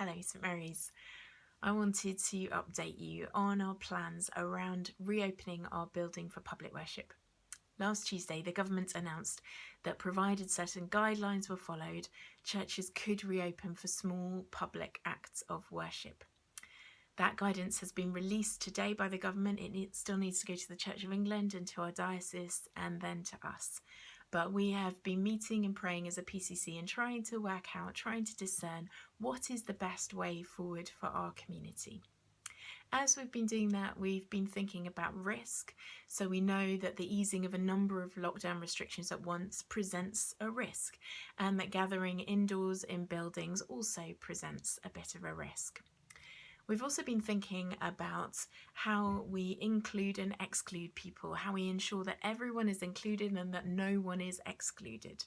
Hello, St Mary's. I wanted to update you on our plans around reopening our building for public worship. Last Tuesday, the government announced that provided certain guidelines were followed, churches could reopen for small public acts of worship. That guidance has been released today by the government. It still needs to go to the Church of England and to our diocese and then to us. But we have been meeting and praying as a PCC and trying to work out, trying to discern what is the best way forward for our community. As we've been doing that, we've been thinking about risk. So we know that the easing of a number of lockdown restrictions at once presents a risk, and that gathering indoors in buildings also presents a bit of a risk. We've also been thinking about how we include and exclude people, how we ensure that everyone is included and that no one is excluded.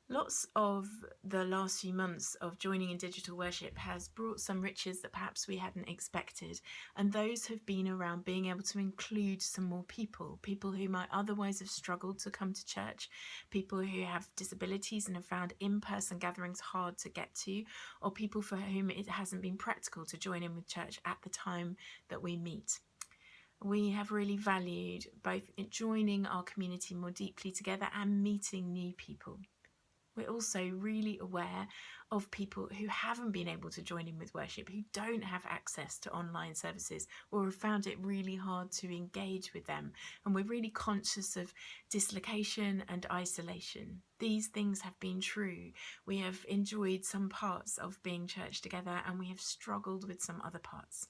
Lots of the last few months of joining in digital worship has brought some riches that perhaps we hadn't expected, and those have been around being able to include some more people who might otherwise have struggled to come to church, people who have disabilities and have found in-person gatherings hard to get to, or people for whom it hasn't been practical to join in with church at the time that we meet. We have really valued both joining our community more deeply together and meeting new people. We're also really aware of people who haven't been able to join in with worship, who don't have access to online services or have found it really hard to engage with them. And we're really conscious of dislocation and isolation. These things have been true. We have enjoyed some parts of being church together and we have struggled with some other parts.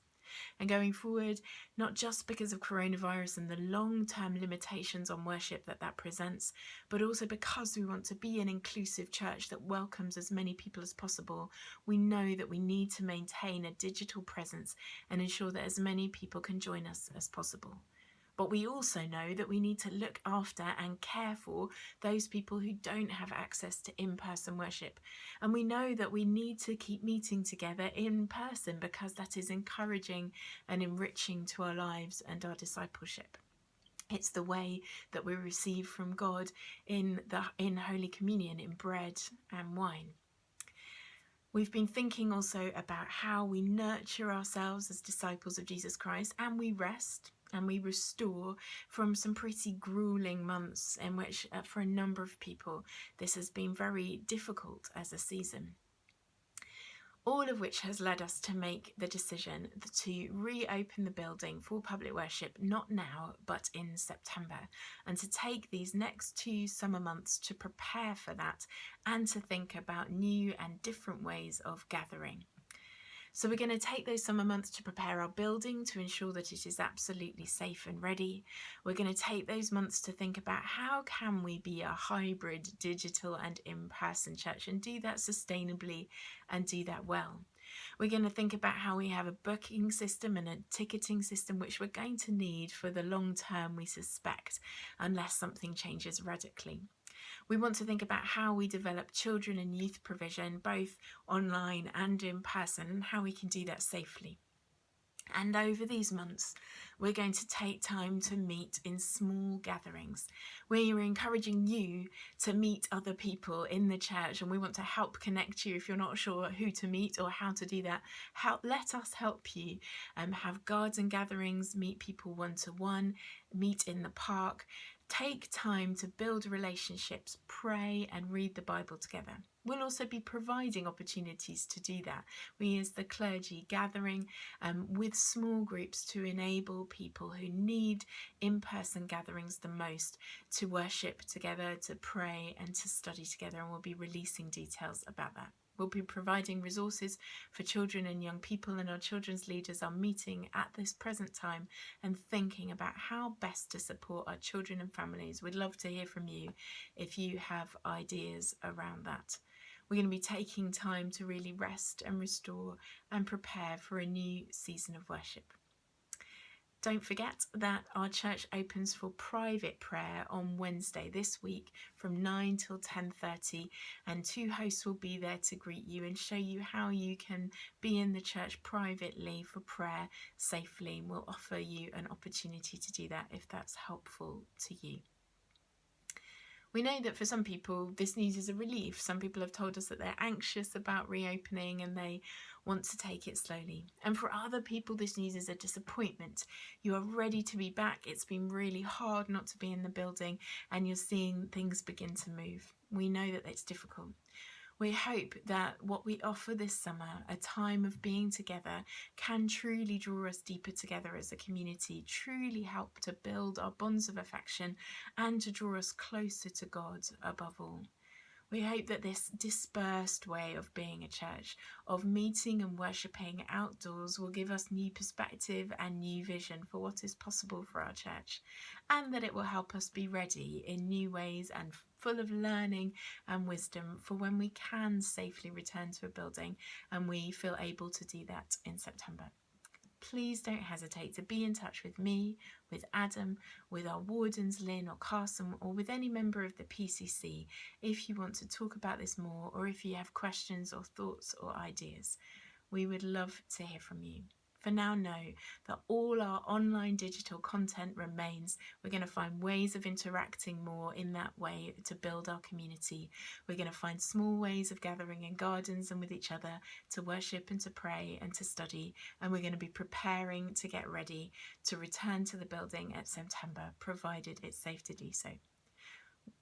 And going forward, not just because of coronavirus and the long-term limitations on worship that presents, but also because we want to be an inclusive church that welcomes as many people as possible, we know that we need to maintain a digital presence and ensure that as many people can join us as possible. But we also know that we need to look after and care for those people who don't have access to in-person worship. And we know that we need to keep meeting together in person because that is encouraging and enriching to our lives and our discipleship. It's the way that we receive from God in Holy Communion, in bread and wine. We've been thinking also about how we nurture ourselves as disciples of Jesus Christ, and we rest and we restore from some pretty grueling months in which for a number of people this has been very difficult as a season. All of which has led us to make the decision to reopen the building for public worship, not now, but in September, and to take these next 2 summer months to prepare for that and to think about new and different ways of gathering. So we're going to take those summer months to prepare our building to ensure that it is absolutely safe and ready. We're going to take those months to think about how can we be a hybrid digital and in-person church and do that sustainably and do that well. We're going to think about how we have a booking system and a ticketing system which we're going to need for the long term, we suspect, unless something changes radically. We want to think about how we develop children and youth provision, both online and in person, and how we can do that safely. And over these months, we're going to take time to meet in small gatherings. We are encouraging you to meet other people in the church, and we want to help connect you if you're not sure who to meet or how to do that. Let us help you have garden gatherings, meet people one-to-one, meet in the park. Take time to build relationships, pray and read the Bible together. We'll also be providing opportunities to do that. We as the clergy gathering with small groups to enable people who need in-person gatherings the most to worship together, to pray and to study together, and we'll be releasing details about that. We'll be providing resources for children and young people, and our children's leaders are meeting at this present time and thinking about how best to support our children and families. We'd love to hear from you if you have ideas around that. We're going to be taking time to really rest and restore and prepare for a new season of worship. Don't forget that our church opens for private prayer on Wednesday this week from 9 till 10:30, and 2 hosts will be there to greet you and show you how you can be in the church privately for prayer safely. We'll offer you an opportunity to do that if that's helpful to you. We know that for some people this news is a relief. Some people have told us that they're anxious about reopening and they want to take it slowly. And for other people this news is a disappointment. You are ready to be back. It's been really hard not to be in the building and you're seeing things begin to move. We know that it's difficult. We hope that what we offer this summer, a time of being together, can truly draw us deeper together as a community, truly help to build our bonds of affection and to draw us closer to God above all. We hope that this dispersed way of being a church, of meeting and worshipping outdoors, will give us new perspective and new vision for what is possible for our church, and that it will help us be ready in new ways and full of learning and wisdom for when we can safely return to a building and we feel able to do that in September. Please don't hesitate to be in touch with me, with Adam, with our wardens Lynn or Carson, or with any member of the PCC if you want to talk about this more, or if you have questions or thoughts or ideas. We would love to hear from you. For now, know that all our online digital content remains. We're going to find ways of interacting more in that way to build our community. We're going to find small ways of gathering in gardens and with each other to worship and to pray and to study. And we're going to be preparing to get ready to return to the building at September, provided it's safe to do so.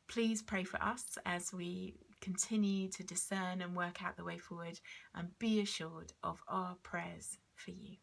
Please pray for us as we continue to discern and work out the way forward, and be assured of our prayers for you.